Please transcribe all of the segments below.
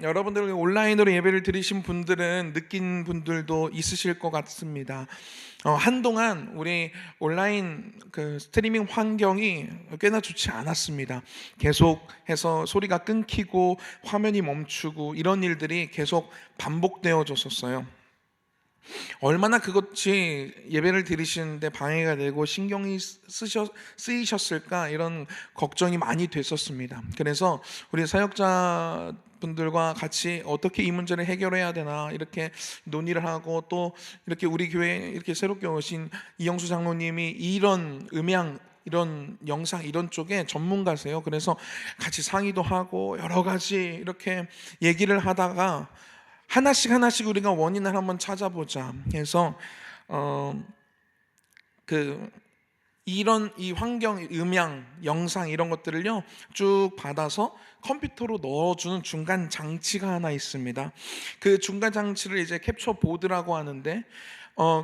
여러분들 온라인으로 예배를 드리신 분들은 느낀 분들도 있으실 것 같습니다. 한동안 우리 온라인 그 스트리밍 환경이 꽤나 좋지 않았습니다. 계속해서 소리가 끊기고 화면이 멈추고 이런 일들이 계속 반복되어졌었어요. 얼마나 그것이 예배를 드리시는데 방해가 되고 신경이 쓰이셨을까, 이런 걱정이 많이 됐었습니다. 그래서 우리 사역자분들과 같이 어떻게 이 문제를 해결해야 되나 이렇게 논의를 하고, 또 이렇게 우리 교회에 이렇게 새롭게 오신 이영수 장로님이 이런 음향, 이런 영상, 이런 쪽에 전문가세요. 그래서 같이 상의도 하고 여러 가지 이렇게 얘기를 하다가 하나씩 우리가 원인을 한번 찾아보자 해서 그 이런 이 환경, 음향, 영상 이런 것들을요 쭉 받아서 컴퓨터로 넣어주는 중간 장치가 하나 있습니다. 그 중간 장치를 이제 캡처 보드라고 하는데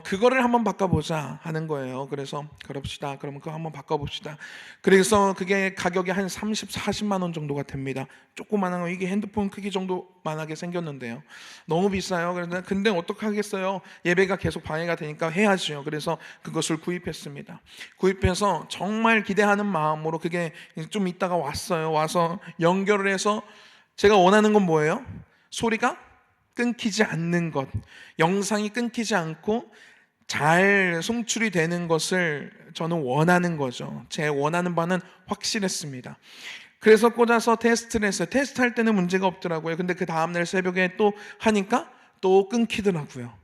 그거를 한번 바꿔보자 하는 거예요. 그래서 그럽시다. 그러면 그거 한번 바꿔봅시다. 그래서 그게 가격이 한 30, 40만 원 정도가 됩니다. 조그마한 거, 이게 핸드폰 크기 정도만하게 생겼는데요. 너무 비싸요. 근데 어떡하겠어요? 예배가 계속 방해가 되니까 해야죠. 그래서 그것을 구입했습니다. 구입해서 정말 기대하는 마음으로 그게 좀 있다가 왔어요. 와서 연결을 해서 제가 원하는 건 뭐예요? 소리가 끊기지 않는 것, 영상이 끊기지 않고 잘 송출이 되는 것을 저는 원하는 거죠. 제 원하는 바는 확실했습니다. 그래서 꽂아서 테스트를 했어요. 테스트할 때는 문제가 없더라고요. 근데 그 다음날 새벽에 또 하니까 또 끊기더라고요.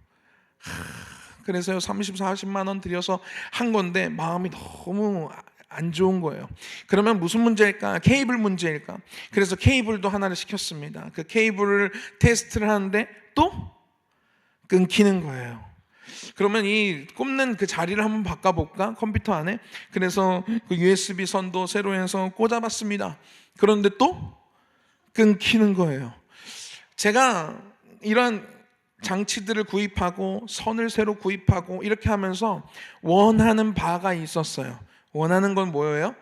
그래서요 30, 40만 원 들여서 한 건데 마음이 너무 안 좋은 거예요. 그러면 무슨 문제일까? 케이블 문제일까? 그래서 케이블도 하나를 시켰습니다. 그 케이블을 테스트를 하는데 또 끊기는 거예요. 그러면 이 꼽는 그 자리를 한번 바꿔볼까? 컴퓨터 안에. 그래서 그 USB 선도 새로 해서 꽂아봤습니다. 그런데 또 끊기는 거예요. 제가 이런 장치들을 구입하고 선을 새로 구입하고 이렇게 하면서 원하는 바가 있었어요. 원하는 건 뭐예요?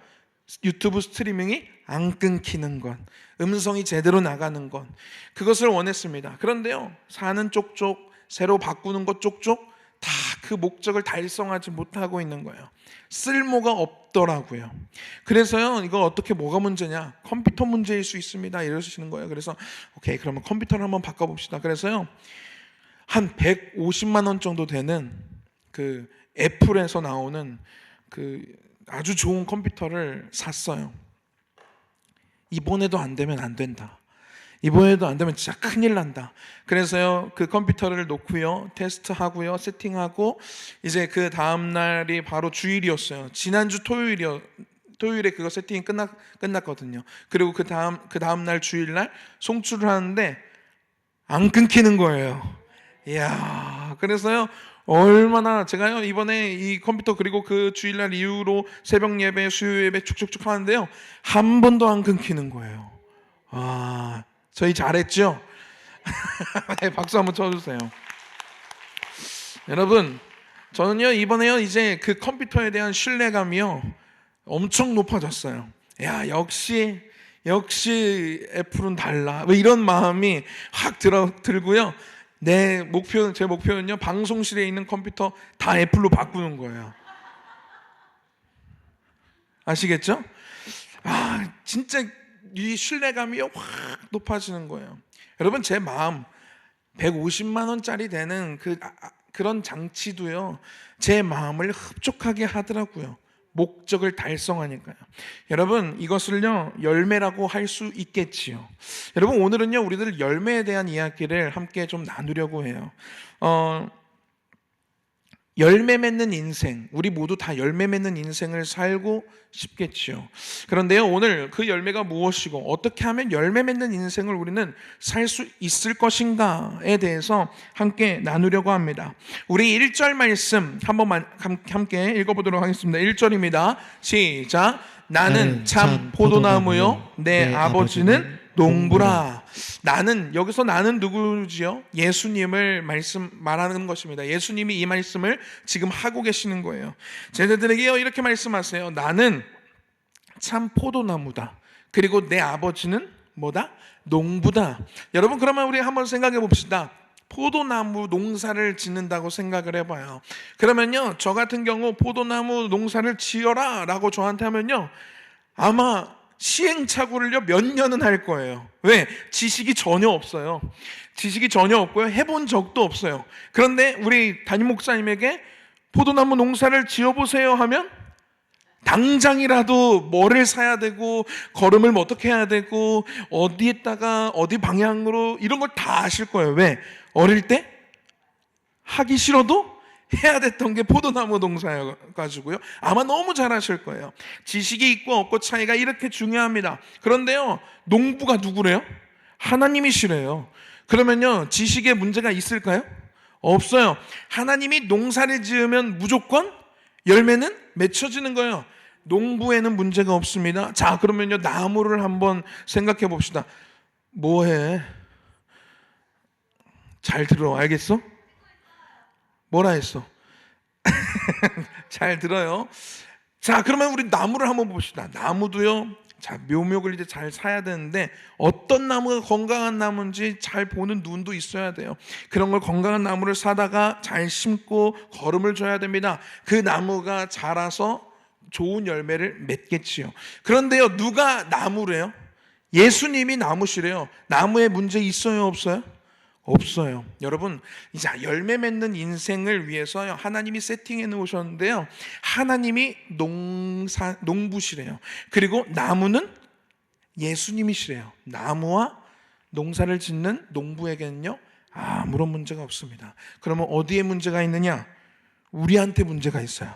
유튜브 스트리밍이 안 끊기는 것, 음성이 제대로 나가는 것, 그것을 원했습니다. 그런데요, 사는 쪽쪽, 새로 바꾸는 것 쪽쪽 다 그 목적을 달성하지 못하고 있는 거예요. 쓸모가 없더라고요. 그래서요, 이거 어떻게, 뭐가 문제냐? 컴퓨터 문제일 수 있습니다. 이러시는 거예요. 그래서 오케이, 그러면 컴퓨터를 한번 바꿔봅시다. 그래서요, 한 150만 원 정도 되는 그 애플에서 나오는 그 아주 좋은 컴퓨터를 샀어요. 이번에도 안 되면 안 된다. 이번에도 안 되면 진짜 큰일 난다. 그래서요, 그 컴퓨터를 놓고요, 테스트하고요, 세팅하고, 이제 그 다음 날이 바로 주일이었어요. 지난주 토요일에 그거 세팅이 끝났거든요. 그리고 그 다음 날 주일날 송출을 하는데 안 끊기는 거예요. 이야, 그래서요, 얼마나 제가요 이번에 이 컴퓨터, 그리고 그 주일날 이후로 새벽 예배, 수요 예배 쭉쭉쭉 하는데요, 한 번도 안 끊기는 거예요. 아, 저희 잘했죠? 네, 박수 한번 쳐주세요. 여러분, 저는요 이번에요 이제 그 컴퓨터에 대한 신뢰감이요 엄청 높아졌어요. 야, 역시 애플은 달라. 뭐 이런 마음이 확 들고요. 제 목표는요, 방송실에 있는 컴퓨터 다 애플로 바꾸는 거예요. 아시겠죠? 아, 진짜 이 신뢰감이 확 높아지는 거예요. 여러분, 제 마음 150만 원짜리 되는 그런 장치도요, 제 마음을 흡족하게 하더라고요. 목적을 달성하니까요. 여러분, 이것을요 열매라고 할 수 있겠지요. 여러분, 오늘은요 우리들 열매에 대한 이야기를 함께 좀 나누려고 해요. 열매 맺는 인생, 우리 모두 다 열매 맺는 인생을 살고 싶겠지요. 그런데요, 오늘 그 열매가 무엇이고 어떻게 하면 열매 맺는 인생을 우리는 살 수 있을 것인가에 대해서 함께 나누려고 합니다. 우리 1절 말씀 한번만 함께 읽어보도록 하겠습니다. 1절입니다. 시작. 나는 참 포도나무요, 내 아버지는 농부라. 나는, 여기서 나는 누구지요? 예수님을 말하는 것입니다. 예수님이 이 말씀을 지금 하고 계시는 거예요. 제자들에게요 이렇게 말씀하세요. 나는 참 포도나무다. 그리고 내 아버지는 뭐다? 농부다. 여러분, 그러면 우리 한번 생각해 봅시다. 포도나무 농사를 짓는다고 생각을 해봐요. 그러면요, 저 같은 경우 포도나무 농사를 지어라 라고 저한테 하면요, 아마 시행착오를요 몇 년은 할 거예요. 왜? 지식이 전혀 없어요. 지식이 전혀 없고요, 해본 적도 없어요. 그런데 우리 담임 목사님에게 포도나무 농사를 지어보세요 하면 당장이라도 뭐를 사야 되고, 거름을 뭐 어떻게 해야 되고, 어디에다가 어디 방향으로, 이런 걸 다 아실 거예요. 왜? 어릴 때 하기 싫어도 해야 됐던 게 포도나무 농사여가지고요, 아마 너무 잘 아실 거예요. 지식이 있고 없고 차이가 이렇게 중요합니다. 그런데요, 농부가 누구래요? 하나님이시래요. 그러면요, 지식에 문제가 있을까요? 없어요. 하나님이 농사를 지으면 무조건 열매는 맺혀지는 거예요. 농부에는 문제가 없습니다. 자, 그러면요, 나무를 한번 생각해 봅시다. 뭐해? 잘 들어. 알겠어? 뭐라 했어? 잘 들어요. 자, 그러면 우리 나무를 한번 봅시다. 나무도요, 자, 묘목을 이제 잘 사야 되는데, 어떤 나무가 건강한 나무인지 잘 보는 눈도 있어야 돼요. 그런 걸, 건강한 나무를 사다가 잘 심고 거름을 줘야 됩니다. 그 나무가 자라서 좋은 열매를 맺겠지요. 그런데요, 누가 나무래요? 예수님이 나무시래요. 나무에 문제 있어요, 없어요? 없어요. 여러분, 이제 열매 맺는 인생을 위해서 하나님이 세팅해 놓으셨는데요, 하나님이 농부시래요. 그리고 나무는 예수님이시래요. 나무와 농사를 짓는 농부에게는요, 아무런 문제가 없습니다. 그러면 어디에 문제가 있느냐? 우리한테 문제가 있어요.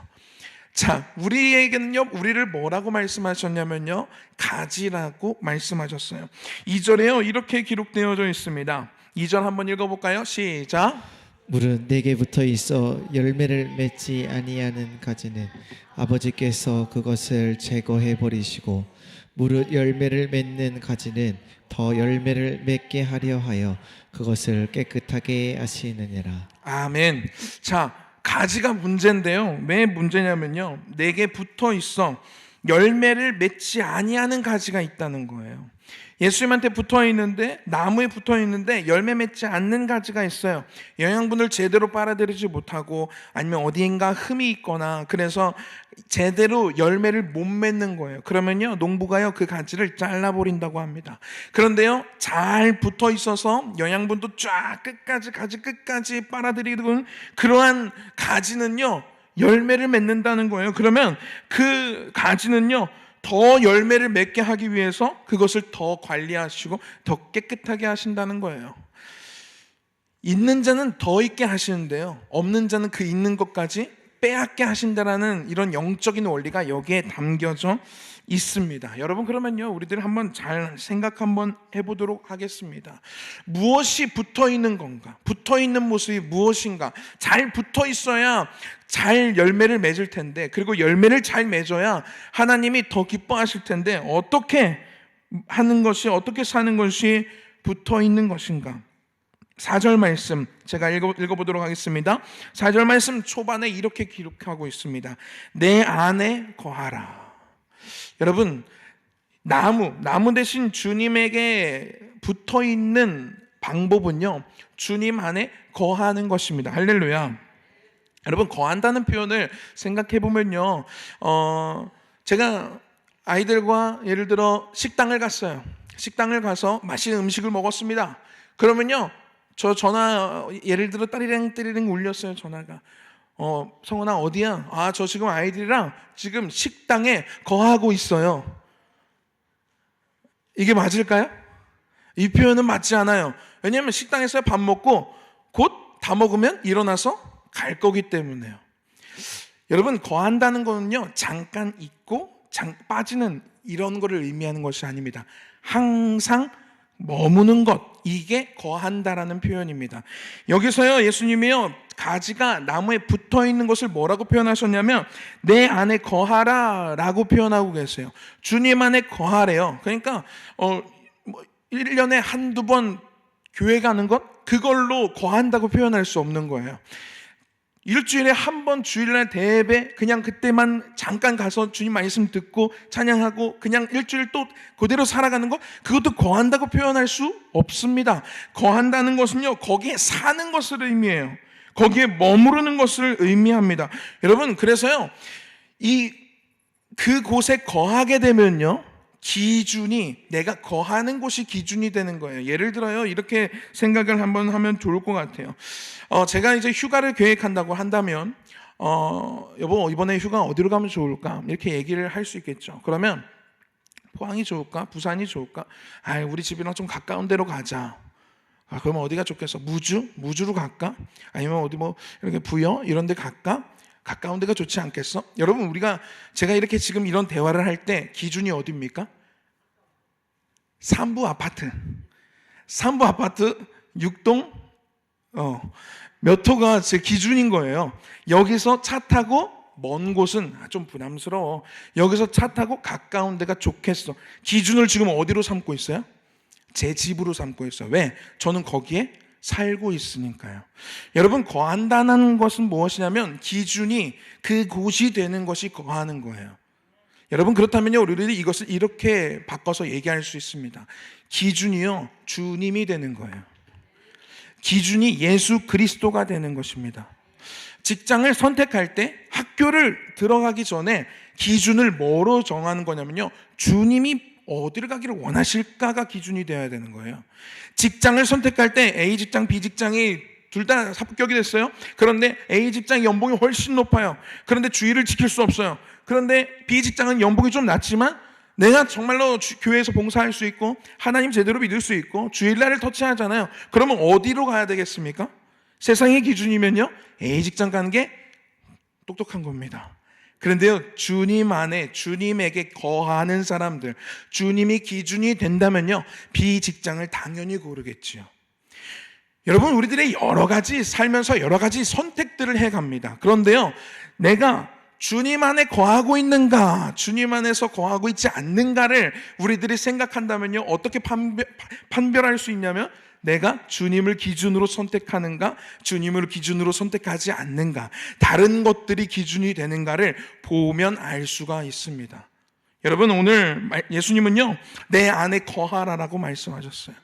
자, 우리에게는요, 우리를 뭐라고 말씀하셨냐면요, 가지라고 말씀하셨어요. 2절에요 이렇게 기록되어져 있습니다. 2절 한번 읽어볼까요? 시작. 물은 내게 붙어 있어 열매를 맺지 아니하는 가지는 아버지께서 그것을 제거해 버리시고, 무릇 열매를 맺는 가지는 더 열매를 맺게 하려 하여 그것을 깨끗하게 하시느니라. 아멘. 자, 가지가 문제인데요, 왜 문제냐면요, 내게 붙어 있어 열매를 맺지 아니하는 가지가 있다는 거예요. 예수님한테 붙어 있는데, 나무에 붙어 있는데 열매 맺지 않는 가지가 있어요. 영양분을 제대로 빨아들이지 못하고, 아니면 어디인가 흠이 있거나, 그래서 제대로 열매를 못 맺는 거예요. 그러면요, 농부가요, 그 가지를 잘라버린다고 합니다. 그런데요, 잘 붙어 있어서 영양분도 쫙 끝까지, 가지 끝까지 빨아들이는 그러한 가지는요, 열매를 맺는다는 거예요. 그러면 그 가지는요, 더 열매를 맺게 하기 위해서 그것을 더 관리하시고 더 깨끗하게 하신다는 거예요. 있는 자는 더 있게 하시는데요, 없는 자는 그 있는 것까지 빼앗게 하신다라는 이런 영적인 원리가 여기에 담겨져 있습니다. 여러분, 그러면요, 우리들 한번 잘 생각 한번 해보도록 하겠습니다. 무엇이 붙어 있는 건가? 붙어 있는 모습이 무엇인가? 잘 붙어 있어야 잘 열매를 맺을 텐데, 그리고 열매를 잘 맺어야 하나님이 더 기뻐하실 텐데, 어떻게 하는 것이, 어떻게 사는 것이 붙어 있는 것인가? 4절 말씀 제가 읽어보도록 하겠습니다. 4절 말씀 초반에 이렇게 기록하고 있습니다. 내 안에 거하라. 여러분, 나무 대신 주님에게 붙어 있는 방법은요, 주님 안에 거하는 것입니다. 할렐루야. 여러분, 거한다는 표현을 생각해 보면요, 제가 아이들과 예를 들어 식당을 갔어요. 식당을 가서 맛있는 음식을 먹었습니다. 그러면요, 저 전화, 예를 들어 따리랭 울렸어요, 전화가. 성훈아, 어디야? 저 지금 아이들이랑 지금 식당에 거하고 있어요. 이게 맞을까요? 이 표현은 맞지 않아요. 왜냐하면 식당에서 밥 먹고 곧 다 먹으면 일어나서 갈 거기 때문에요. 여러분, 거한다는 거는요, 잠깐 있고 빠지는 이런 거를 의미하는 것이 아닙니다. 항상 머무는 것, 이게 거한다라는 표현입니다. 여기서요, 예수님이요, 가지가 나무에 붙어 있는 것을 뭐라고 표현하셨냐면, 내 안에 거하라 라고 표현하고 계세요. 주님 안에 거하래요. 그러니까 1년에 한두 번 교회 가는 것, 그걸로 거한다고 표현할 수 없는 거예요. 일주일에 한 번 주일날 대예배 그냥 그때만 잠깐 가서 주님 말씀 듣고 찬양하고 그냥 일주일 또 그대로 살아가는 거, 그것도 거한다고 표현할 수 없습니다. 거한다는 것은요, 거기에 사는 것을 의미해요. 거기에 머무르는 것을 의미합니다. 여러분, 그래서요, 그곳에 거하게 되면요, 기준이, 내가 거하는 곳이 기준이 되는 거예요. 예를 들어요, 이렇게 생각을 한번 하면 좋을 것 같아요. 제가 이제 휴가를 계획한다고 한다면, 여보, 이번에 휴가 어디로 가면 좋을까? 이렇게 얘기를 할 수 있겠죠. 그러면 포항이 좋을까? 부산이 좋을까? 우리 집이랑 좀 가까운 데로 가자. 그러면 어디가 좋겠어? 무주로 갈까? 아니면 어디 뭐 이렇게 부여 이런 데 갈까? 가까운 데가 좋지 않겠어? 여러분, 제가 이렇게 지금 이런 대화를 할 때 기준이 어디입니까? 삼부 아파트 6동 몇 호가 제 기준인 거예요. 여기서 차 타고 먼 곳은 좀 부담스러워. 여기서 차 타고 가까운 데가 좋겠어. 기준을 지금 어디로 삼고 있어요? 제 집으로 삼고 있어요. 왜? 저는 거기에 살고 있으니까요. 여러분, 거한다는 것은 무엇이냐면 기준이 그곳이 되는 것이 거하는 거예요. 여러분, 그렇다면요, 우리들이 이것을 이렇게 바꿔서 얘기할 수 있습니다. 기준이요, 주님이 되는 거예요. 기준이 예수 그리스도가 되는 것입니다. 직장을 선택할 때, 학교를 들어가기 전에 기준을 뭐로 정하는 거냐면요, 주님이 어디를 가기를 원하실까가 기준이 되어야 되는 거예요. 직장을 선택할 때 A 직장, B 직장이 둘 다 합격이 됐어요. 그런데 A 직장 연봉이 훨씬 높아요. 그런데 주의를 지킬 수 없어요. 그런데 B 직장은 연봉이 좀 낮지만 내가 정말로 교회에서 봉사할 수 있고 하나님 제대로 믿을 수 있고 주일날을 터치하잖아요. 그러면 어디로 가야 되겠습니까? 세상의 기준이면요, A 직장 가는 게 똑똑한 겁니다. 그런데요, 주님 안에 주님에게 거하는 사람들, 주님이 기준이 된다면요, 비직장을 당연히 고르겠지요. 여러분, 우리들의 여러 가지 살면서 여러 가지 선택들을 해갑니다. 그런데요, 내가 주님 안에 거하고 있는가, 주님 안에서 거하고 있지 않는가를 우리들이 생각한다면요, 어떻게 판별할 수 있냐면, 내가 주님을 기준으로 선택하는가, 주님을 기준으로 선택하지 않는가, 다른 것들이 기준이 되는가를 보면 알 수가 있습니다. 여러분, 오늘 예수님은요, 내 안에 거하라라고 말씀하셨어요.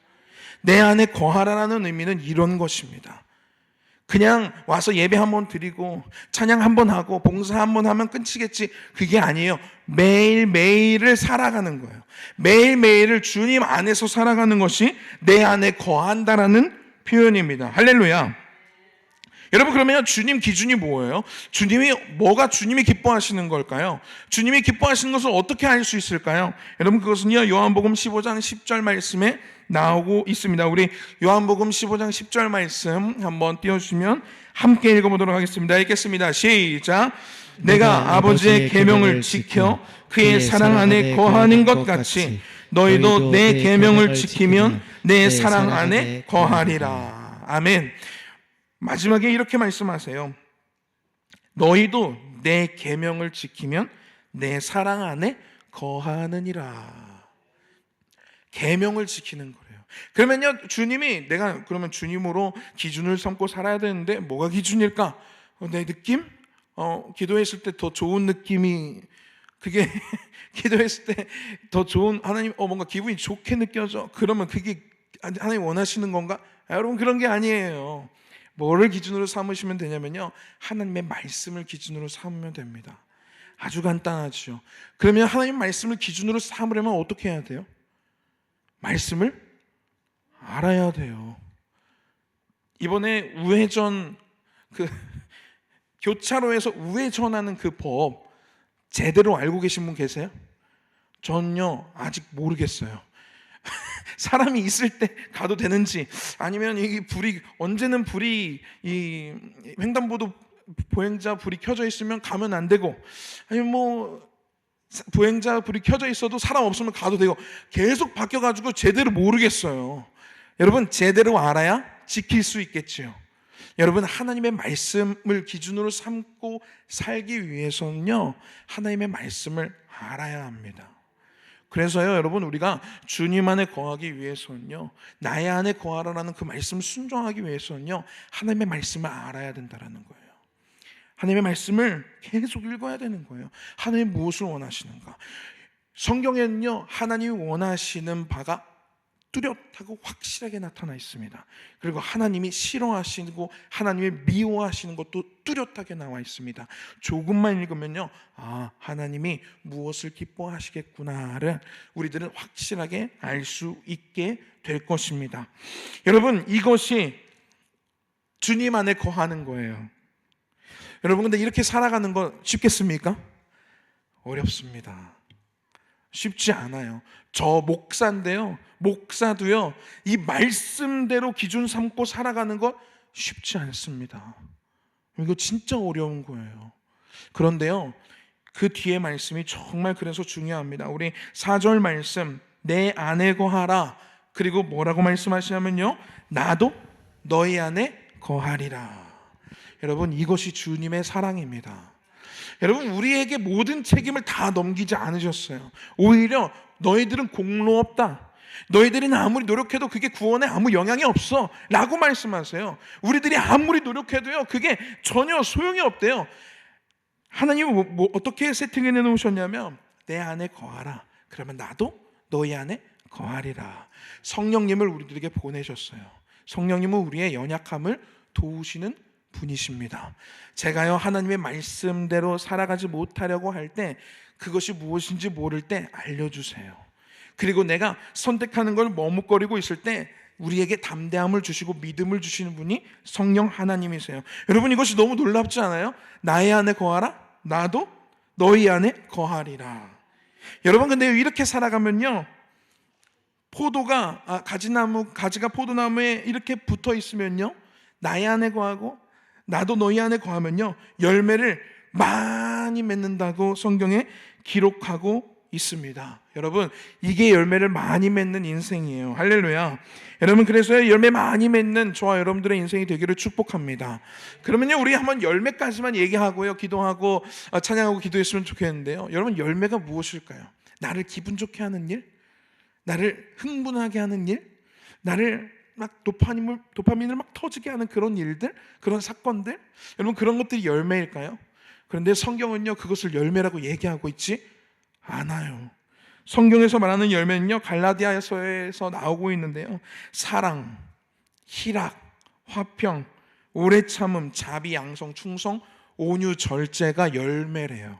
내 안에 거하라라는 의미는 이런 것입니다. 그냥 와서 예배 한번 드리고 찬양 한번 하고 봉사 한번 하면 끝이겠지, 그게 아니에요. 매일매일을 살아가는 거예요. 매일매일을 주님 안에서 살아가는 것이 내 안에 거한다라는 표현입니다. 할렐루야. 여러분, 그러면 주님 기준이 뭐예요? 뭐가 주님이 기뻐하시는 걸까요? 주님이 기뻐하시는 것을 어떻게 알 수 있을까요? 여러분, 그것은요, 요한복음 15장 10절 말씀에 나오고 있습니다. 우리 요한복음 15장 10절 말씀 한번 띄워주시면 함께 읽어보도록 하겠습니다. 읽겠습니다. 시작. 내가 아버지의 계명을 지켜 그의 사랑 안에 거하는 것 같이 너희도 내 계명을 지키면 내 사랑 안에 거하리라. 아멘. 마지막에 이렇게 말씀하세요. 너희도 내 계명을 지키면 내 사랑 안에 거하느니라. 계명을 지키는 거래요. 그러면요, 내가 그러면 주님으로 기준을 삼고 살아야 되는데 뭐가 기준일까? 내 느낌? 기도했을 때 더 좋은 느낌이, 그게 기도했을 때 더 좋은, 하나님 뭔가 기분이 좋게 느껴져. 그러면 그게 하나님 원하시는 건가? 여러분, 그런 게 아니에요. 뭐를 기준으로 삼으시면 되냐면요, 하나님의 말씀을 기준으로 삼으면 됩니다. 아주 간단하죠. 그러면 하나님 말씀을 기준으로 삼으려면 어떻게 해야 돼요? 말씀을 알아야 돼요. 이번에 우회전, 교차로에서 우회전하는 그 법 제대로 알고 계신 분 계세요? 전요, 아직 모르겠어요. 사람이 있을 때 가도 되는지, 아니면 이 언제는 이 횡단보도 보행자 불이 켜져 있으면 가면 안 되고, 아니면 뭐 보행자 불이 켜져 있어도 사람 없으면 가도 되고, 계속 바뀌어가지고 제대로 모르겠어요. 여러분, 제대로 알아야 지킬 수 있겠지요. 여러분, 하나님의 말씀을 기준으로 삼고 살기 위해서는요, 하나님의 말씀을 알아야 합니다. 그래서요, 여러분, 우리가 주님 안에 거하기 위해서는요, 나의 안에 거하라라는 그 말씀을 순종하기 위해서는요, 하나님의 말씀을 알아야 된다는 거예요. 하나님의 말씀을 계속 읽어야 되는 거예요. 하나님 무엇을 원하시는가? 성경에는요, 하나님이 원하시는 바가 뚜렷하고 확실하게 나타나 있습니다. 그리고 하나님이 싫어하시고 하나님이 미워하시는 것도 뚜렷하게 나와 있습니다. 조금만 읽으면요, 아, 하나님이 무엇을 기뻐하시겠구나를 우리들은 확실하게 알 수 있게 될 것입니다. 여러분, 이것이 주님 안에 거하는 거예요. 여러분, 근데 이렇게 살아가는 거 쉽겠습니까? 어렵습니다. 쉽지 않아요. 저 목사인데요, 목사도요, 이 말씀대로 기준 삼고 살아가는 것 쉽지 않습니다. 이거 진짜 어려운 거예요. 그런데요, 그 뒤에 말씀이 정말 그래서 중요합니다. 우리 4절 말씀, 내 안에 거하라. 그리고 뭐라고 말씀하시냐면요, 나도 너희 안에 거하리라. 여러분, 이것이 주님의 사랑입니다. 여러분, 우리에게 모든 책임을 다 넘기지 않으셨어요. 오히려 너희들은 공로 없다, 너희들이 아무리 노력해도 그게 구원에 아무 영향이 없어 라고 말씀하세요. 우리들이 아무리 노력해도요, 그게 전혀 소용이 없대요. 하나님은 어떻게 세팅해 놓으셨냐면, 내 안에 거하라. 그러면 나도 너희 안에 거하리라. 성령님을 우리들에게 보내셨어요. 성령님은 우리의 연약함을 도우시는 분이십니다. 제가요, 하나님의 말씀대로 살아가지 못하려고 할 때, 그것이 무엇인지 모를 때 알려주세요. 그리고 내가 선택하는 걸 머뭇거리고 있을 때 우리에게 담대함을 주시고 믿음을 주시는 분이 성령 하나님이세요. 여러분, 이것이 너무 놀랍지 않아요? 나의 안에 거하라, 나도 너희 안에 거하리라. 여러분, 근데 이렇게 살아가면요, 가지가 포도나무에 이렇게 붙어 있으면요, 나의 안에 거하고 나도 너희 안에 거하면요, 열매를 많이 맺는다고 성경에 기록하고 있습니다. 여러분, 이게 열매를 많이 맺는 인생이에요. 할렐루야. 여러분, 그래서 열매 많이 맺는 저와 여러분들의 인생이 되기를 축복합니다. 그러면요, 우리 한번 열매까지만 얘기하고요, 기도하고 찬양하고 기도했으면 좋겠는데요, 여러분, 열매가 무엇일까요? 나를 기분 좋게 하는 일? 나를 흥분하게 하는 일? 나를 막 도파민을 막 터지게 하는 그런 일들, 그런 사건들, 여러분, 그런 것들이 열매일까요? 그런데 성경은요, 그것을 열매라고 얘기하고 있지 않아요. 성경에서 말하는 열매는요, 갈라디아서에서 나오고 있는데요, 사랑, 희락, 화평, 오래 참음, 자비, 양성, 충성, 온유, 절제가 열매래요.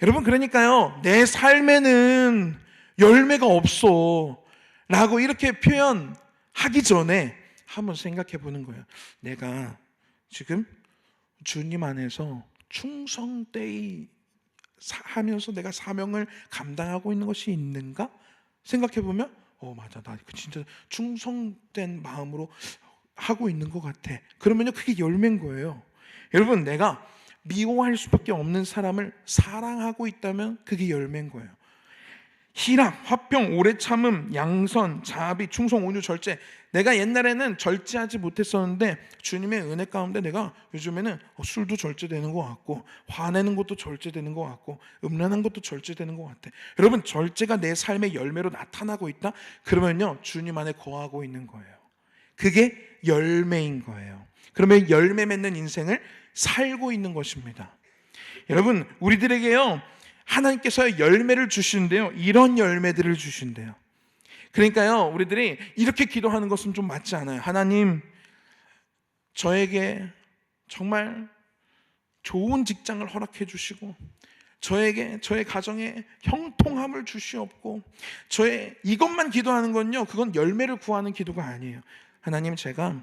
여러분, 그러니까요, 내 삶에는 열매가 없어 라고 이렇게 표현하기 전에 한번 생각해 보는 거예요. 내가 지금 주님 안에서 충성되이 하면서 내가 사명을 감당하고 있는 것이 있는가? 생각해 보면, 맞아, 나 진짜 충성된 마음으로 하고 있는 것 같아. 그러면요, 그게 열매인 거예요. 여러분, 내가 미워할 수밖에 없는 사람을 사랑하고 있다면 그게 열매인 거예요. 희락, 화평, 오래 참음, 양선, 자비, 충성, 온유, 절제. 내가 옛날에는 절제하지 못했었는데 주님의 은혜 가운데 내가 요즘에는 술도 절제되는 것 같고, 화내는 것도 절제되는 것 같고, 음란한 것도 절제되는 것 같아. 여러분, 절제가 내 삶의 열매로 나타나고 있다? 그러면요, 주님 안에 거하고 있는 거예요. 그게 열매인 거예요. 그러면 열매 맺는 인생을 살고 있는 것입니다. 여러분, 우리들에게요, 하나님께서 열매를 주시는데요, 이런 열매들을 주신대요. 그러니까요, 우리들이 이렇게 기도하는 것은 좀 맞지 않아요. 하나님, 저에게 정말 좋은 직장을 허락해 주시고, 저의 가정에 형통함을 주시옵고, 이것만 기도하는 건요, 그건 열매를 구하는 기도가 아니에요. 하나님, 제가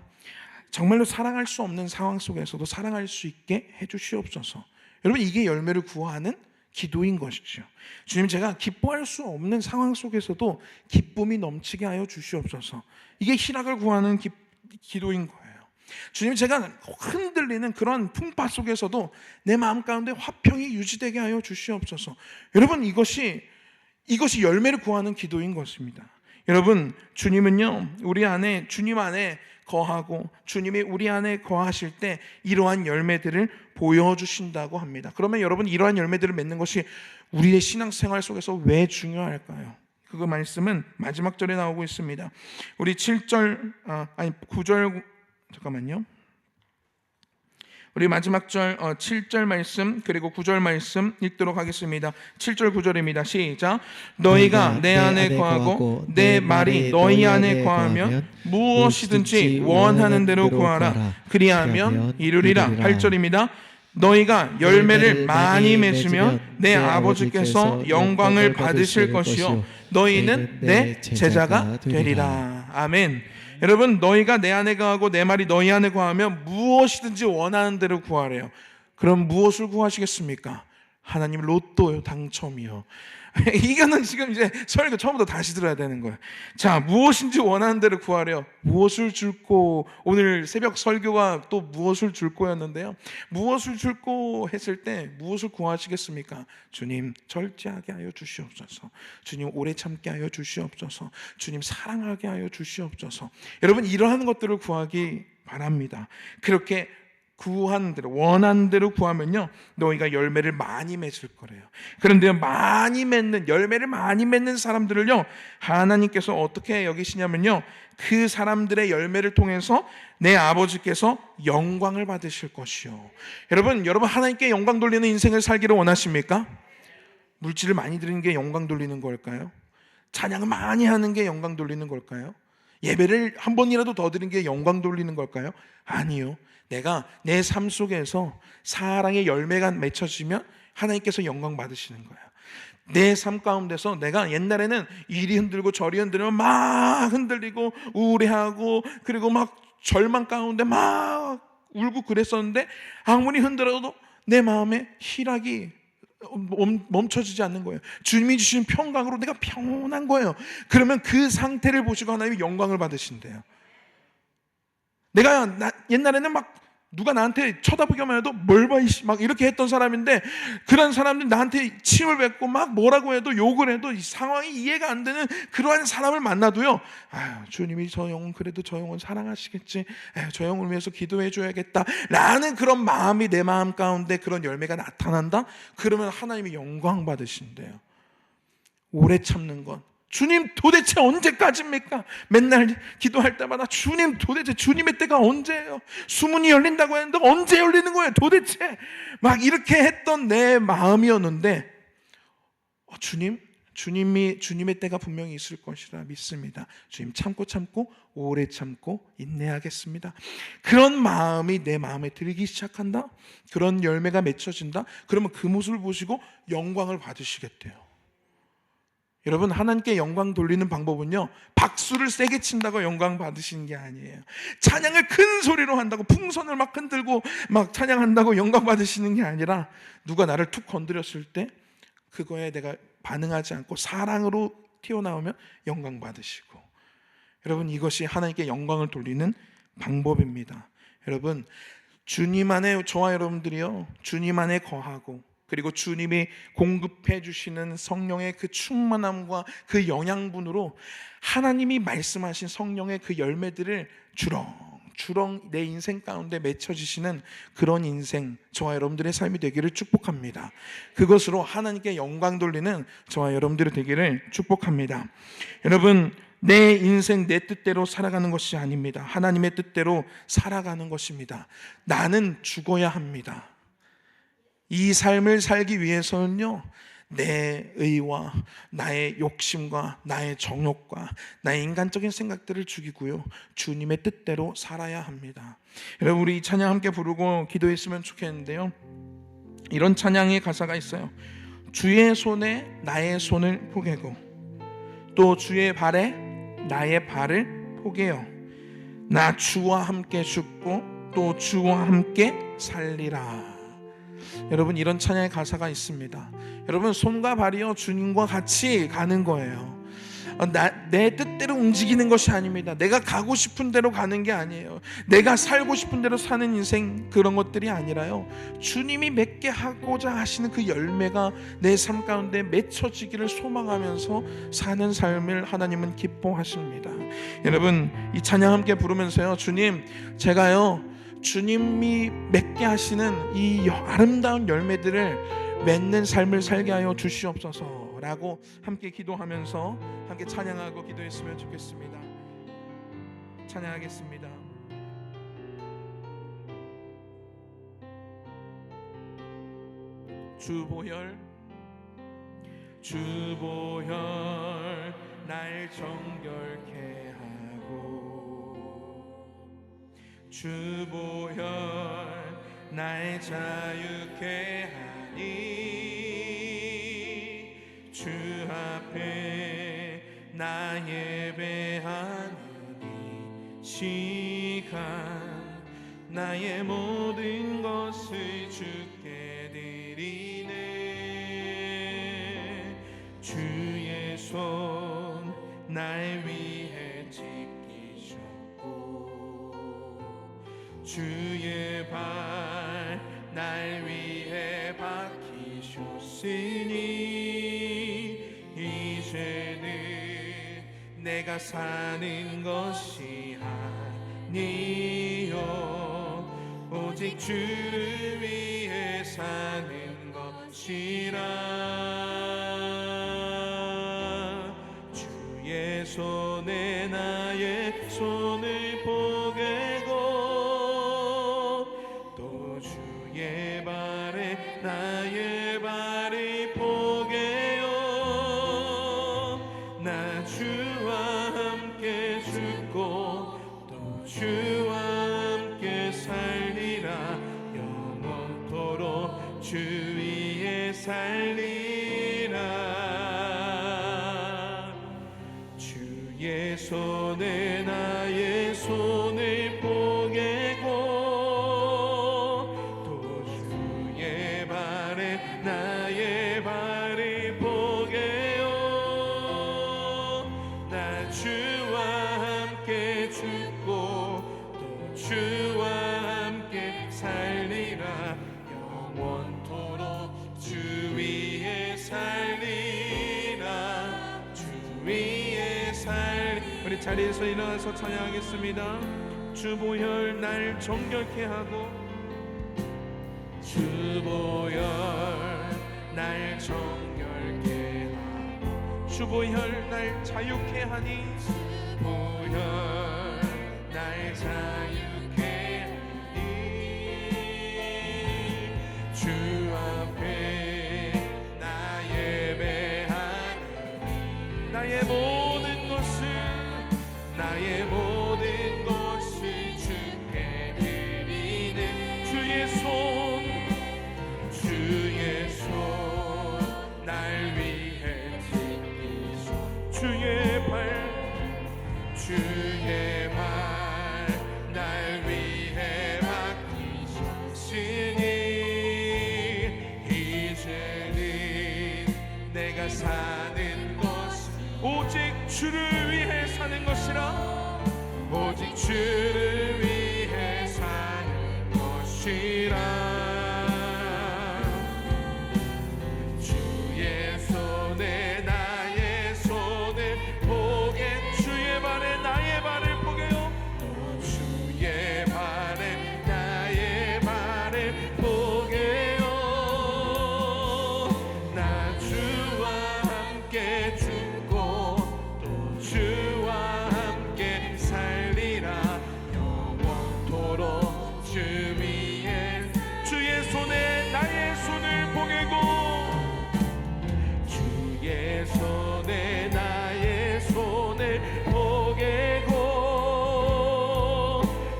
정말로 사랑할 수 없는 상황 속에서도 사랑할 수 있게 해주시옵소서. 여러분, 이게 열매를 구하는 기도인 것이죠. 주님, 제가 기뻐할 수 없는 상황 속에서도 기쁨이 넘치게 하여 주시옵소서. 이게 희락을 구하는 기도인 거예요. 주님, 제가 흔들리는 그런 풍파 속에서도 내 마음 가운데 화평이 유지되게 하여 주시옵소서. 여러분, 이것이 열매를 구하는 기도인 것입니다. 여러분, 주님은요, 주님 안에 거하고 주님이 우리 안에 거하실 때 이러한 열매들을 보여주신다고 합니다. 그러면 여러분, 이러한 열매들을 맺는 것이 우리의 신앙생활 속에서 왜 중요할까요? 그 말씀은 마지막 절에 나오고 있습니다. 우리 9절 잠깐만요. 우리 마지막 절 7절 말씀 그리고 9절 말씀 읽도록 하겠습니다. 7절 9절입니다. 시작. 너희가 내 안에 거하고 내 말이 너희 안에 거하면 무엇이든지 원하는 대로 구하라. 그리하면 이루리라. 8절입니다. 너희가 열매를 많이 맺으면 내 아버지께서 영광을 받으실 것이요 너희는 내 제자가 되리라. 아멘. 여러분, 너희가 내 안에 거하고 내 말이 너희 안에 거하면 무엇이든지 원하는 대로 구하래요. 그럼 무엇을 구하시겠습니까? 하나님 로또요, 당첨이요. 이거는 지금 이제 설교 처음부터 다시 들어야 되는 거예요. 자, 무엇인지 원하는 대로 구하래요. 무엇을 줄고, 오늘 새벽 설교가 또 무엇을 줄 거였는데요. 무엇을 줄고 했을 때 무엇을 구하시겠습니까? 주님 절제하게 하여 주시옵소서. 주님 오래 참게 하여 주시옵소서. 주님 사랑하게 하여 주시옵소서. 여러분, 이러한 것들을 구하기 바랍니다. 그렇게 구한 대로, 원한 대로 구하면요, 너희가 열매를 많이 맺을 거래요. 그런데요, 열매를 많이 맺는 사람들을요, 하나님께서 어떻게 여기시냐면요, 그 사람들의 열매를 통해서 내 아버지께서 영광을 받으실 것이요. 여러분 하나님께 영광 돌리는 인생을 살기를 원하십니까? 물질을 많이 드리는 게 영광 돌리는 걸까요? 찬양을 많이 하는 게 영광 돌리는 걸까요? 예배를 한 번이라도 더 드리는 게 영광 돌리는 걸까요? 아니요. 내가 내 삶 속에서 사랑의 열매가 맺혀지면 하나님께서 영광 받으시는 거예요. 내 삶 가운데서 내가 옛날에는 이리 흔들고 저리 흔들면 막 흔들리고 우울해하고 그리고 막 절망 가운데 막 울고 그랬었는데 아무리 흔들어도 내 마음에 희락이 멈춰지지 않는 거예요. 주님이 주신 평강으로 내가 평온한 거예요. 그러면 그 상태를 보시고 하나님이 영광을 받으신대요. 내가 옛날에는 막 누가 나한테 쳐다보기만 해도 뭘 봐, 막 이렇게 했던 사람인데 그런 사람들이 나한테 침을 뱉고 막 뭐라고 해도 욕을 해도 이 상황이 이해가 안 되는 그러한 사람을 만나도요, 아유, 주님이 저 영혼 그래도 저 영혼 사랑하시겠지, 저 영혼을 위해서 기도해 줘야겠다 라는 그런 마음이 내 마음 가운데 그런 열매가 나타난다? 그러면 하나님이 영광 받으신대요. 오래 참는 것, 주님 도대체 언제까지입니까? 맨날 기도할 때마다 주님 도대체 주님의 때가 언제예요? 수문이 열린다고 했는데 언제 열리는 거예요? 도대체 막 이렇게 했던 내 마음이었는데 주님의 때가 분명히 있을 것이라 믿습니다. 주님 참고 오래 참고 인내하겠습니다. 그런 마음이 내 마음에 들기 시작한다? 그런 열매가 맺혀진다? 그러면 그 모습을 보시고 영광을 받으시겠대요. 여러분, 하나님께 영광 돌리는 방법은요, 박수를 세게 친다고 영광 받으시는 게 아니에요. 찬양을 큰 소리로 한다고, 풍선을 막 흔들고 막 찬양한다고 영광 받으시는 게 아니라 누가 나를 툭 건드렸을 때 그거에 내가 반응하지 않고 사랑으로 튀어나오면 영광 받으시고, 여러분, 이것이 하나님께 영광을 돌리는 방법입니다. 여러분, 주님 안에, 저와 여러분들이요, 주님 안에 거하고 그리고 주님이 공급해 주시는 성령의 그 충만함과 그 영양분으로 하나님이 말씀하신 성령의 그 열매들을 주렁주렁 내 인생 가운데 맺혀지시는 그런 인생, 저와 여러분들의 삶이 되기를 축복합니다. 그것으로 하나님께 영광 돌리는 저와 여러분들이 되기를 축복합니다. 여러분, 내 인생 내 뜻대로 살아가는 것이 아닙니다. 하나님의 뜻대로 살아가는 것입니다. 나는 죽어야 합니다. 이 삶을 살기 위해서는요, 내 의와 나의 욕심과 나의 정욕과 나의 인간적인 생각들을 죽이고요, 주님의 뜻대로 살아야 합니다. 여러분, 우리 이 찬양 함께 부르고 기도했으면 좋겠는데요, 이런 찬양의 가사가 있어요. 주의 손에 나의 손을 포개고 또 주의 발에 나의 발을 포개어 나 주와 함께 죽고 또 주와 함께 살리라. 여러분, 이런 찬양의 가사가 있습니다. 여러분, 손과 발이요, 주님과 같이 가는 거예요. 내 뜻대로 움직이는 것이 아닙니다. 내가 가고 싶은 대로 가는 게 아니에요. 내가 살고 싶은 대로 사는 인생, 그런 것들이 아니라요, 주님이 맺게 하고자 하시는 그 열매가 내 삶 가운데 맺혀지기를 소망하면서 사는 삶을 하나님은 기뻐하십니다. 여러분, 이 찬양 함께 부르면서요, 주님, 제가요 주님이 맺게 하시는 이 아름다운 열매들을 맺는 삶을 살게 하여 주시옵소서 라고 함께 기도하면서 함께 찬양하고 기도했으면 좋겠습니다. 찬양하겠습니다. 주보혈 날 정결케 하고 주보혈 날 자유케 하니 주 앞에 나 예배하는 이 시간 나의 모든 것을 주께 드리네 주의 손 날 위해 찢기셨고 주의 발 날 위해 박히셨으니 이제는 내가 사는 것이 아니요 오직 주를 위해 사는 것이라 주의 손에 나의 손을 포개고 또 주의 발에 나의 발을 포개요 나 주와 함께 죽고 또 주와 함께 살리라 영원토록 주 위에 살리라 주의 손에 나의 손을 포개고 또 주의 발에 나의 발을 포개요 나 주와 함께 죽고 또 주와 함께 살리라 영원토록 주 위에 살리라 주 위에 살리 우리 자리에서 일어나서 찬양하겠습니다 주보혈 날 정결케 하고 주보혈 날 정결케 하고 주보혈 날 자유케 하니 주보혈 날 자유케 하니 주 앞에 나 예배하니 나의 모든 것을 주께 드리는 주의 손 날 위해 찢기소 주의 발 날 위해 박히셨으니 이제는 내가 사는 것 오직 주를 위해 사는 것이라 오직 주를 위해 사는 것이라 주의 손에 나의 손을 포개 주의 발에 나의 발을 포개요 또 주의 발에 나의 발을 포개요 나 주와 함께 죽고 또 주와 함께 살리라 영원토록 주 위에 주의 손에 나의 손을 포개고 주의 손에 나의 손을 포개고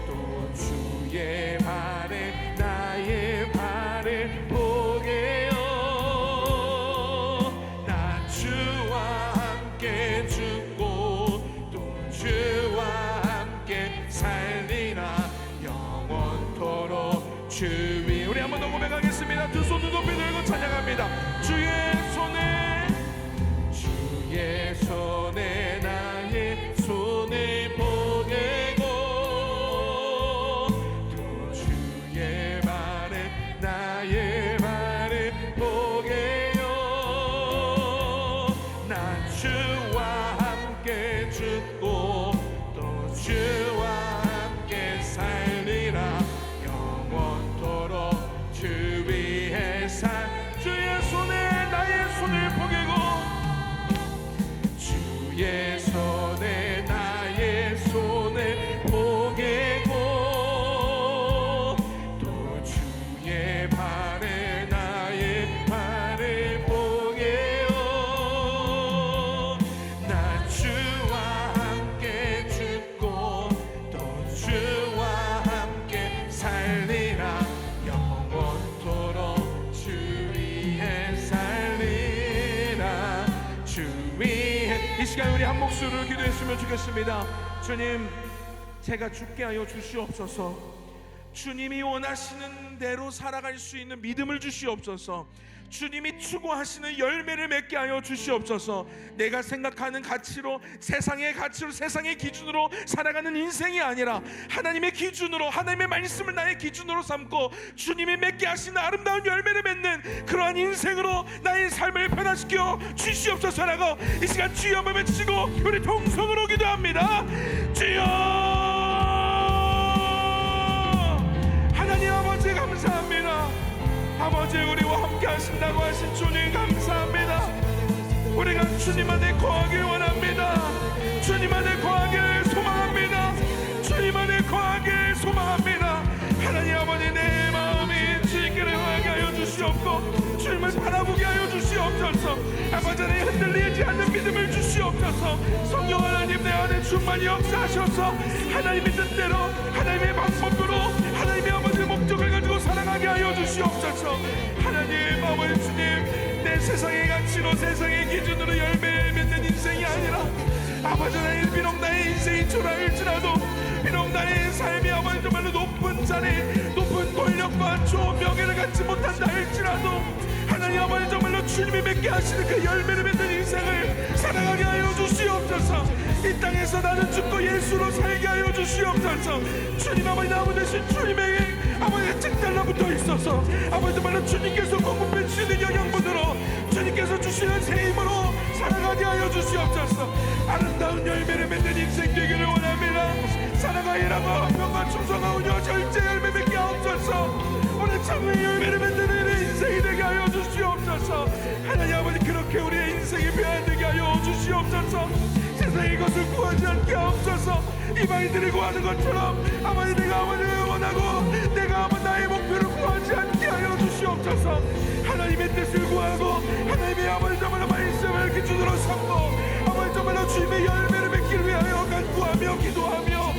또 주의 발에 나의 발을 포개요 나 주와 함께 죽고 또 주와 함께 살리라 영원토록 주 위 우리 한번 더 고백하겠습니다 두 손을 높이 들고 찬양합니다 주의 손에 나의 손을 포개고 또 주의 발에 나의 발을 포개요 나 주와 함께 죽고 또 주와 함께 살리라 영원토록 주 위에 예수를 기도했으면 좋겠습니다. 주님, 제가 죽게 하여 주시옵소서. 주님이 원하시는 대로 살아갈 수 있는 믿음을 주시옵소서. 주님이 추구하시는 열매를 맺게 하여 주시옵소서. 내가 생각하는 가치로, 세상의 가치로, 세상의 기준으로 살아가는 인생이 아니라 하나님의 기준으로, 하나님의 말씀을 나의 기준으로 삼고 주님이 맺게 하시는 아름다운 열매를 맺는 그러한 인생으로 나의 삶을 변화시켜 주시옵소서라고 이 시간 주여 한번 외치고 우리 동성으로 기도합니다. 주여, 하나님 아버지 감사합니다. 아버지, 우리와 함께 하신다고 하신 주님 감사합니다. 우리가 주님 안에 거하길 원합니다. 주님 안에 거하길 소망합니다. 주님 안에 거하길 소망합니다. 하나님 아버지, 내 마음이 주님께를 향하게 하여 주시옵고 주님을 바라보게 하여 주시옵소서. 아버지, 내 흔들리지 않는 믿음을 주시옵소서. 성령 하나님, 내 안에 충만히 역사하셔서 하나님의 뜻대로, 하나님의 방법으로, 하나님의 아버지 목적을 가지고 살아가게 하여 주시옵소서. 하나님 아버지, 주님, 내 세상의 가치로, 세상의 기준으로 열매를 맺는 인생이 아니라 아버지, 나의 비록 나의 인생이 초라할지라도, 비록 나의 삶이 아버지 정말로 높은 자리, 높은 권력과 좋은 명예를 갖지 못한다 할지라도 하나님 아버지 정말로 주님이 맺게 하시는 그 열매를 맺는 인생을 살아가게 하여 주시옵소서. 이 땅에서 나는 죽고 예수로 살게 하여 주시옵소서. 주님 아버지, 나무 대신 주님에게 아버지의 책 달라붙어 있어서 아버지 정말로 주님께서 공급해 주시는 영양분으로, 주님께서 주시는 새 힘으로 살아가게 하여 주시옵소서. 아름다운 열매를 맺는 인생 되기를 원합니다. 사랑과 일하고 평과 충성하오며 절제 열매 맺게 하옵소서. 오늘 참의 열매를 맺는 인생이 되게 하여 주시옵소서. 하나님 아버지, 그렇게 우리의 인생이 변화되게 하여 주시옵소서. 세상의 것을 구하지 않게 하옵소서. 이방인들이 구하는 것처럼 아버지, 내가 아버지를 원하고 내가 아버지 나의 목표를 구하지 않게 하여 주시옵소서. 하나님의 뜻을 구하고 하나님의 아버지 정말로 말씀을 기준으로 삼고 아버지 정말로 주님의 열매를 맺기를 위하여 간구하며 기도하며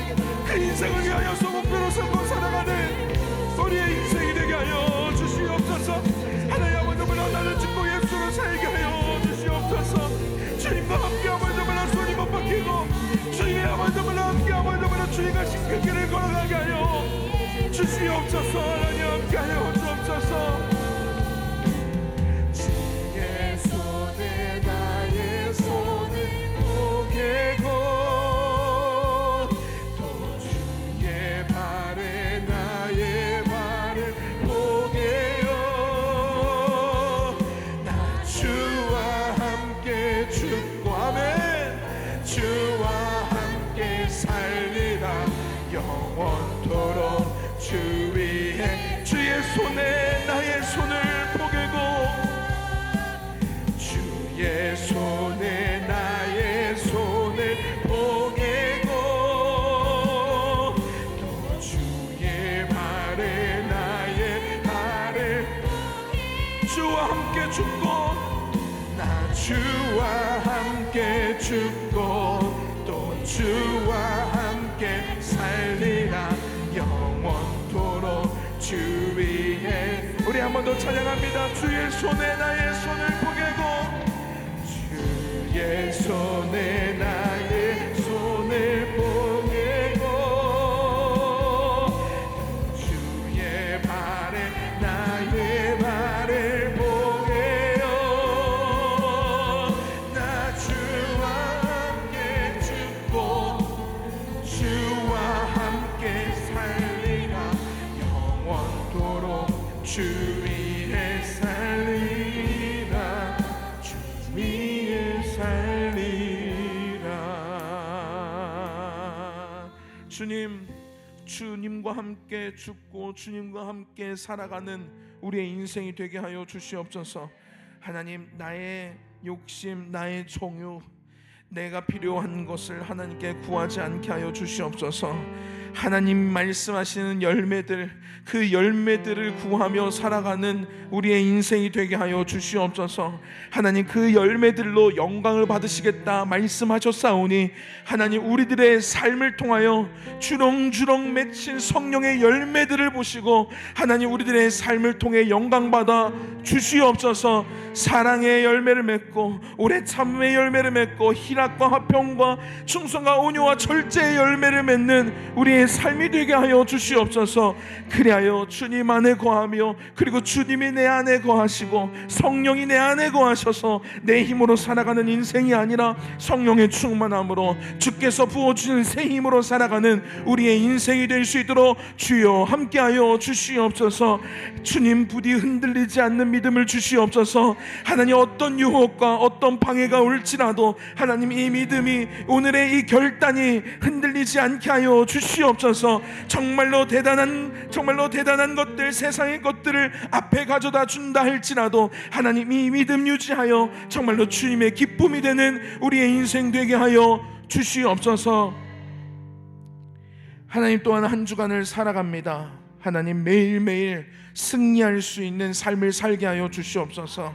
그 인생을 위하여서 목표로 삼고 살아가는 우리의 인생이 되게 하여 주시옵소서. 하나님 아버지 정말로 나는 죽고 예수로 살게 하여 주시옵소서. 주님과 함께 아버지 정말로 손이 못 박히고 주님의 아버지 정말로 함께 아버지 정말로 주님과 그 길을 걸어가게 하여 주시옵소서. 하나님 함께 하여 주옵소서. 주의 손에 나의 손을 포개고 또 주의 발에 나의 발을 포개요. 나 주와 함께 죽고 아멘, 주와 함께 살리라. 영원토록 주 위에 주의 손에 나의 손을 포개고 주의 손에 나의 손을 포개고 또 주의 발에 나의 발을 주와 함께 죽고 나 주와 함께 죽고 또 주와 함께 살리라. 영원토록 주 위에 우리 한 번 더 찬양합니다. 주의 손에 나의 손을 포개고 주의 손에 나의 손을 포개고 주의 발에 나의 발을 포개요. 나 주와 함께 죽고 주와 함께 살리라. 영원토록 주 위에 살리라. 주 위에 살리라. 주님, 주님과 함께 죽고 주님과 함께 살아가는 우리의 인생이 되게 하여 주시옵소서. 하나님, 나의 욕심, 나의 정욕, 내가 필요한 것을 하나님께 구하지 않게 하여 주시옵소서. 하나님 말씀하시는 열매들, 그 열매들을 구하며 살아가는 우리의 인생이 되게 하여 주시옵소서. 하나님, 그 열매들로 영광을 받으시겠다 말씀하셨사오니 하나님, 우리들의 삶을 통하여 주렁주렁 맺힌 성령의 열매들을 보시고 하나님, 우리들의 삶을 통해 영광받아 주시옵소서. 사랑의 열매를 맺고 오래 참음의 열매를 맺고 희락과 화평과 충성과 온유와 절제의 열매를 맺는 우리의 삶이 되게 하여 주시옵소서. 그리하여 주님 안에 거하며, 그리고 주님이 내 안에 거하시고 성령이 내 안에 거하셔서 내 힘으로 살아가는 인생이 아니라 성령의 충만함으로 주께서 부어주신 새 힘으로 살아가는 우리의 인생이 될 수 있도록 주여 함께하여 주시옵소서. 주님 부디 흔들리지 않는 믿음을 주시옵소서. 하나님, 어떤 유혹과 어떤 방해가 올지라도 하나님, 이 믿음이, 오늘의 이 결단이 흔들리지 않게 하여 주시옵소서. 정말로 대단한 것들, 세상의 것들을 앞에 가져다 준다 할지라도 하나님, 이 믿음 유지하여 정말로 주님의 기쁨이 되는 우리의 인생 되게 하여 주시옵소서. 하나님, 또한 한 주간을 살아갑니다. 하나님, 매일매일 승리할 수 있는 삶을 살게 하여 주시옵소서.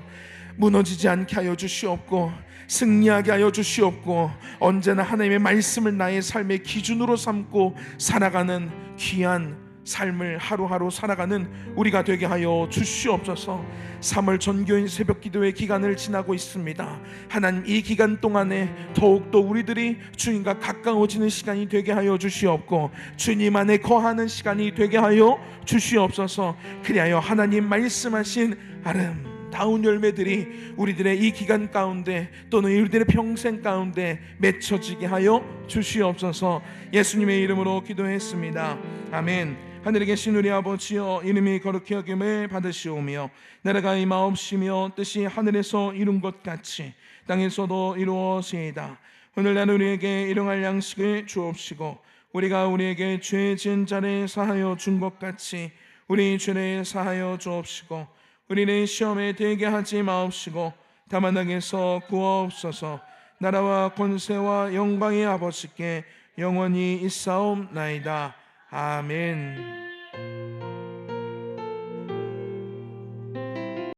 무너지지 않게 하여 주시옵고 승리하게 하여 주시옵고 언제나 하나님의 말씀을 나의 삶의 기준으로 삼고 살아가는 귀한 삶을 하루하루 살아가는 우리가 되게 하여 주시옵소서. 3월 전교인 새벽기도의 기간을 지나고 있습니다. 하나님, 이 기간 동안에 더욱더 우리들이 주님과 가까워지는 시간이 되게 하여 주시옵고 주님 안에 거하는 시간이 되게 하여 주시옵소서. 그리하여 하나님 말씀하신 아름다운 열매들이 우리들의 이 기간 가운데 또는 우리들의 평생 가운데 맺혀지게 하여 주시옵소서. 예수님의 이름으로 기도했습니다. 아멘. 하늘에 계신 우리 아버지여, 이름이 거룩히 여김을 받으시오며 나라가 임하옵시며 뜻이 하늘에서 이룬 것 같이 땅에서도 이루어지이다. 오늘날 우리에게 일용할 양식을 주옵시고 우리가 우리에게 죄 지은 자를 사하여 준 것 같이 우리 죄를 사하여 주옵시고 우리는 시험에 들게 하지 마옵시고 다만 악에서 구하옵소서. 나라와 권세와 영광의 아버지께 영원히 있사옵나이다. 아멘.